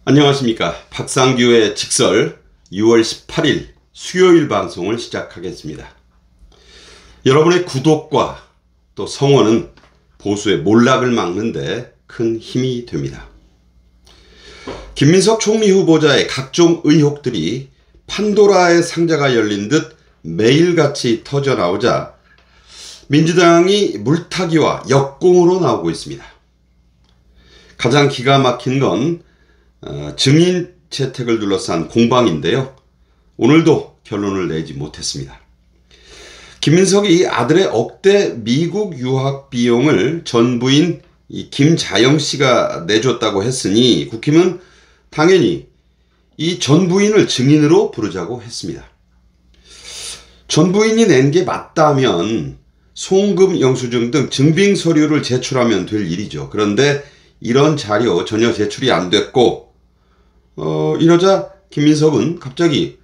안녕하십니까. 박상규의 직설 6월 18일 수요일 방송을 시작하겠습니다. 여러분의 구독과 또 성원은 보수의 몰락을 막는데 큰 힘이 됩니다. 김민석 총리 후보자의 각종 의혹들이 판도라의 상자가 열린 듯 매일같이 터져나오자 민주당이 물타기와 역공으로 나오고 있습니다. 가장 기가 막힌 건 증인 채택을 둘러싼 공방인데요. 오늘도 결론을 내지 못했습니다. 김민석이 아들의 억대 미국 유학 비용을 전 부인 김자영 씨가 내줬다고 했으니 국힘은 당연히 이 전 부인을 증인으로 부르자고 했습니다. 전 부인이 낸 게 맞다면 송금 영수증 등 증빙 서류를 제출하면 될 일이죠. 그런데 이런 자료 전혀 제출이 안 됐고 이러자 김민석은 갑자기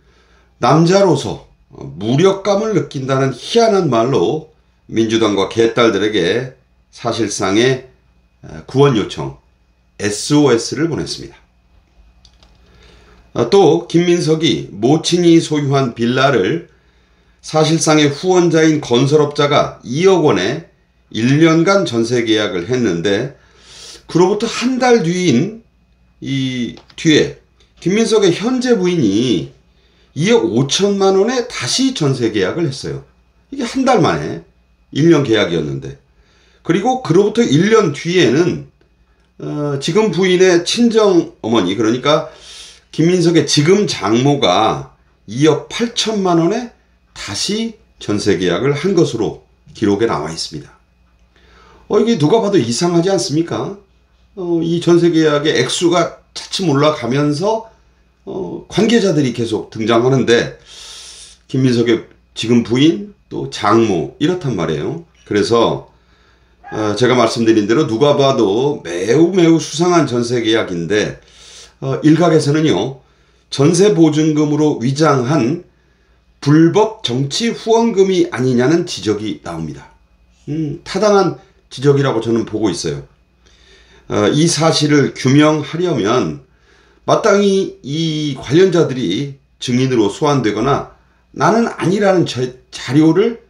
남자로서 무력감을 느낀다는 희한한 말로 민주당과 개딸들에게 사실상의 구원 요청 SOS를 보냈습니다. 또 김민석이 모친이 소유한 빌라를 사실상의 후원자인 건설업자가 2억 원에 1년간 전세 계약을 했는데 그로부터 한 달 뒤인 이 뒤에 김민석의 현재 부인이 2억 5천만 원에 다시 전세 계약을 했어요. 이게 한 달 만에 1년 계약이었는데, 그리고 그로부터 1년 뒤에는 지금 부인의 친정 어머니, 그러니까 김민석의 지금 장모가 2억 8천만 원에 다시 전세 계약을 한 것으로 기록에 나와 있습니다. 이게 누가 봐도 이상하지 않습니까? 이 전세 계약의 액수가 차츰 올라가면서 관계자들이 계속 등장하는데 김민석의 지금 부인 또 장모 이렇단 말이에요. 그래서 제가 말씀드린 대로 누가 봐도 매우 수상한 전세 계약인데 일각에서는요, 전세 보증금으로 위장한 불법 정치 후원금이 아니냐는 지적이 나옵니다. 타당한 지적이라고 저는 보고 있어요. 이 사실을 규명하려면 마땅히 이 관련자들이 증인으로 소환되거나 나는 아니라는 자료를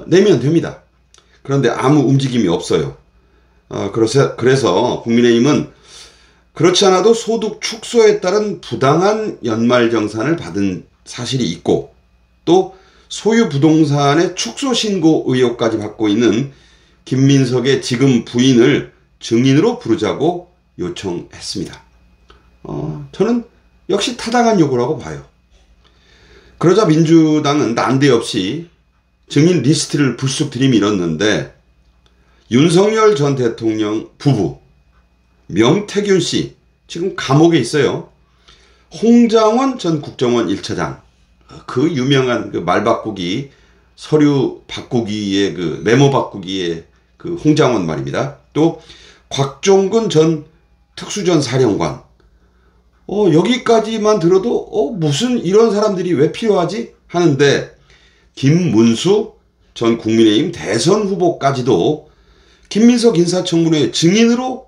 내면 됩니다. 그런데 아무 움직임이 없어요. 그래서 국민의힘은 그렇지 않아도 소득 축소에 따른 부당한 연말정산을 받은 사실이 있고 또 소유 부동산의 축소 신고 의혹까지 받고 있는 김민석의 지금 부인을 증인으로 부르자고 요청했습니다. 저는 역시 타당한 요구라고 봐요. 그러자 민주당은 난데없이 증인 리스트를 불쑥 들이밀었는데 윤석열 전 대통령 부부 명태균 씨 지금 감옥에 있어요. 홍장원 전 국정원 1차장, 그 유명한 그 말 바꾸기, 서류 바꾸기의 그 메모 바꾸기의 그 홍장원 말입니다. 또 곽종근 전 특수전 사령관. 여기까지만 들어도 무슨 이런 사람들이 왜 필요하지 하는데 김문수 전 국민의힘 대선 후보까지도 김민석 인사청문회 증인으로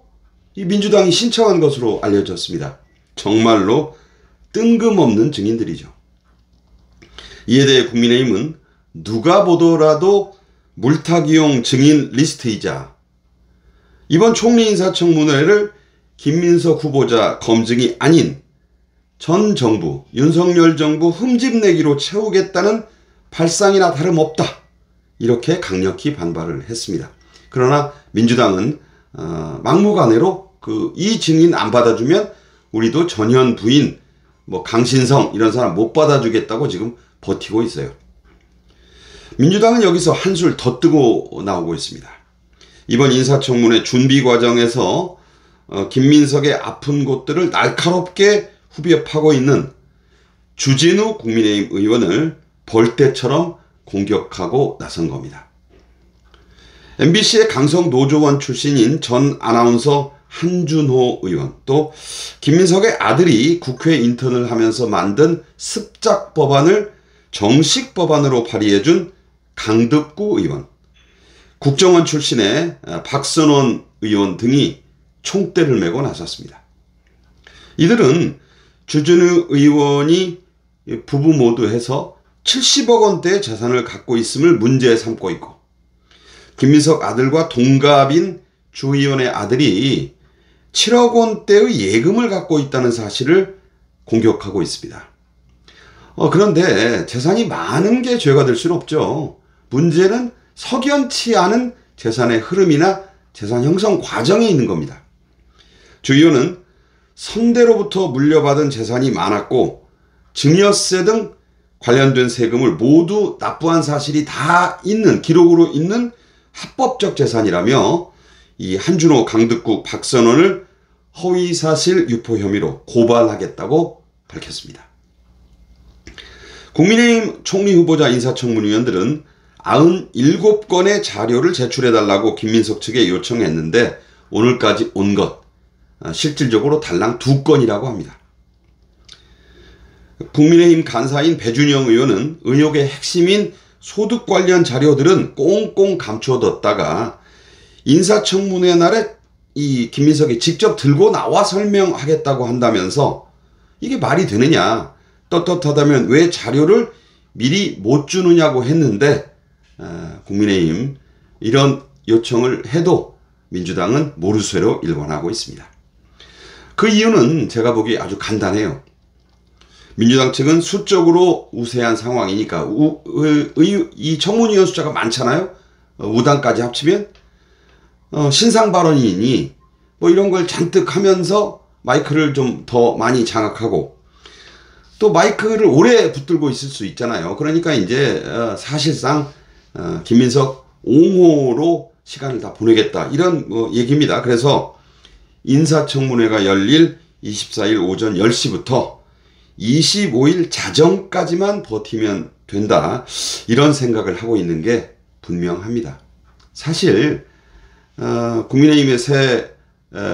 이 민주당이 신청한 것으로 알려졌습니다. 정말로 뜬금없는 증인들이죠. 이에 대해 국민의힘은 누가 보더라도 물타기용 증인 리스트이자 이번 총리 인사청문회를 김민석 후보자 검증이 아닌 전 정부, 윤석열 정부 흠집내기로 채우겠다는 발상이나 다름없다, 이렇게 강력히 반발을 했습니다. 그러나 민주당은 막무가내로 이 증인 안 받아주면 우리도 전현 부인 강신성 이런 사람 못 받아주겠다고 지금 버티고 있어요. 민주당은 여기서 한술 더 뜨고 나오고 있습니다. 이번 인사청문회 준비 과정에서 김민석의 아픈 곳들을 날카롭게 후벼 파고 있는 주진우 국민의힘 의원을 벌떼처럼 공격하고 나선 겁니다. MBC의 강성노조원 출신인 전 아나운서 한준호 의원, 또 김민석의 아들이 국회 인턴을 하면서 만든 습작 법안을 정식 법안으로 발의해준 강덕구 의원, 국정원 출신의 박선원 의원 등이 총대를 메고 나섰습니다. 이들은 주진우 의원이 부부 모두 해서 70억 원대의 재산을 갖고 있음을 문제 삼고 있고, 김민석 아들과 동갑인 주 의원의 아들이 7억 원대의 예금을 갖고 있다는 사실을 공격하고 있습니다. 그런데 재산이 많은 게 죄가 될 수는 없죠. 문제는 석연치 않은 재산의 흐름이나 재산 형성 과정에 있는 겁니다. 주 의원은 선대로부터 물려받은 재산이 많았고 증여세 등 관련된 세금을 모두 납부한 사실이 다 있는, 기록으로 있는 합법적 재산이라며 이 한준호, 강득국, 박선원을 허위사실 유포 혐의로 고발하겠다고 밝혔습니다. 국민의힘 총리 후보자 인사청문위원들은 97건의 자료를 제출해달라고 김민석 측에 요청했는데 오늘까지 온 것, 실질적으로 달랑 2건이라고 합니다. 국민의힘 간사인 배준영 의원은 의혹의 핵심인 소득 관련 자료들은 꽁꽁 감춰뒀다가 인사청문회 날에 이 김민석이 직접 들고 나와 설명하겠다고 한다면서 이게 말이 되느냐, 떳떳하다면 왜 자료를 미리 못 주느냐고 했는데 국민의힘 이런 요청을 해도 민주당은 모르쇠로 일관하고 있습니다. 그 이유는 제가 보기에 아주 간단해요. 민주당 측은 수적으로 우세한 상황이니까 이 청문위원 숫자가 많잖아요. 우당까지 합치면 신상 발언이니 뭐 이런 걸 잔뜩 하면서 마이크를 좀 더 많이 장악하고 또 마이크를 오래 붙들고 있을 수 있잖아요. 그러니까 이제 사실상 김민석 옹호로 시간을 다 보내겠다 이런 얘기입니다. 그래서 인사청문회가 열릴 24일 오전 10시부터 25일 자정까지만 버티면 된다, 이런 생각을 하고 있는 게 분명합니다. 사실 국민의힘의 새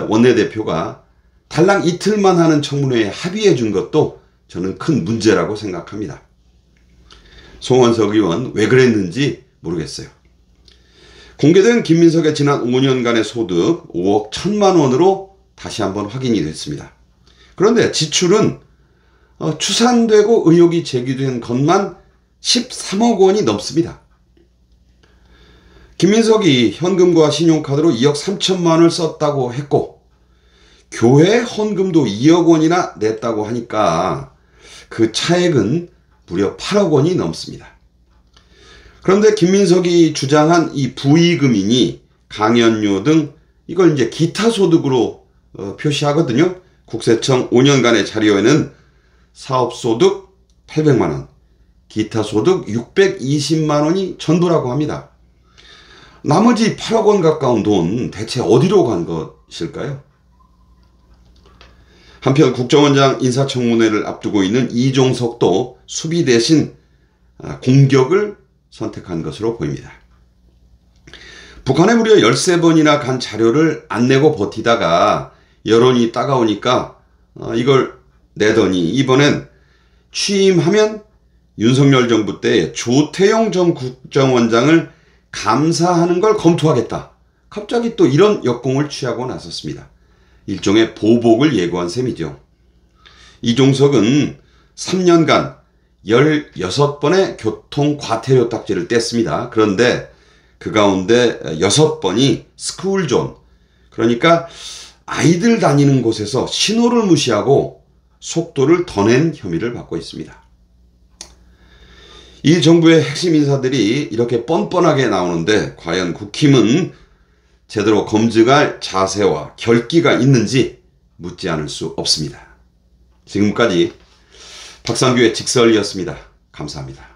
원내대표가 달랑 이틀만 하는 청문회에 합의해 준 것도 저는 큰 문제라고 생각합니다. 송원석 의원 왜 그랬는지 모르겠어요. 공개된 김민석의 지난 5년간의 소득 5억 1천만 원으로 다시 한번 확인이 됐습니다. 그런데 지출은 추산되고 의혹이 제기된 것만 13억 원이 넘습니다. 김민석이 현금과 신용카드로 2억 3천만 원을 썼다고 했고 교회 헌금도 2억 원이나 냈다고 하니까 그 차액은 무려 8억 원이 넘습니다. 그런데 김민석이 주장한 이 부의금이니 강연료 등 이걸 이제 기타 소득으로 표시하거든요. 국세청 5년간의 자료에는 사업소득 800만 원, 기타 소득 620만 원이 전부라고 합니다. 나머지 8억 원 가까운 돈 대체 어디로 간 것일까요? 한편 국정원장 인사청문회를 앞두고 있는 이종석도 수비 대신 공격을 선택한 것으로 보입니다. 북한에 무려 13번이나 간 자료를 안 내고 버티다가 여론이 따가우니까 이걸 내더니 이번엔 취임하면 윤석열 정부 때 조태용 전 국정원장을 감사하는 걸 검토하겠다. 갑자기 또 이런 역공을 취하고 나섰습니다. 일종의 보복을 예고한 셈이죠. 이종석은 3년간 16번의 교통 과태료 딱지를 뗐습니다. 그런데 그 가운데 6번이 스쿨존, 그러니까 아이들 다니는 곳에서 신호를 무시하고 속도를 더 낸 혐의를 받고 있습니다. 이 정부의 핵심 인사들이 이렇게 뻔뻔하게 나오는데 과연 국힘은 제대로 검증할 자세와 결기가 있는지 묻지 않을 수 없습니다. 지금까지 박상규의 직설이었습니다. 감사합니다.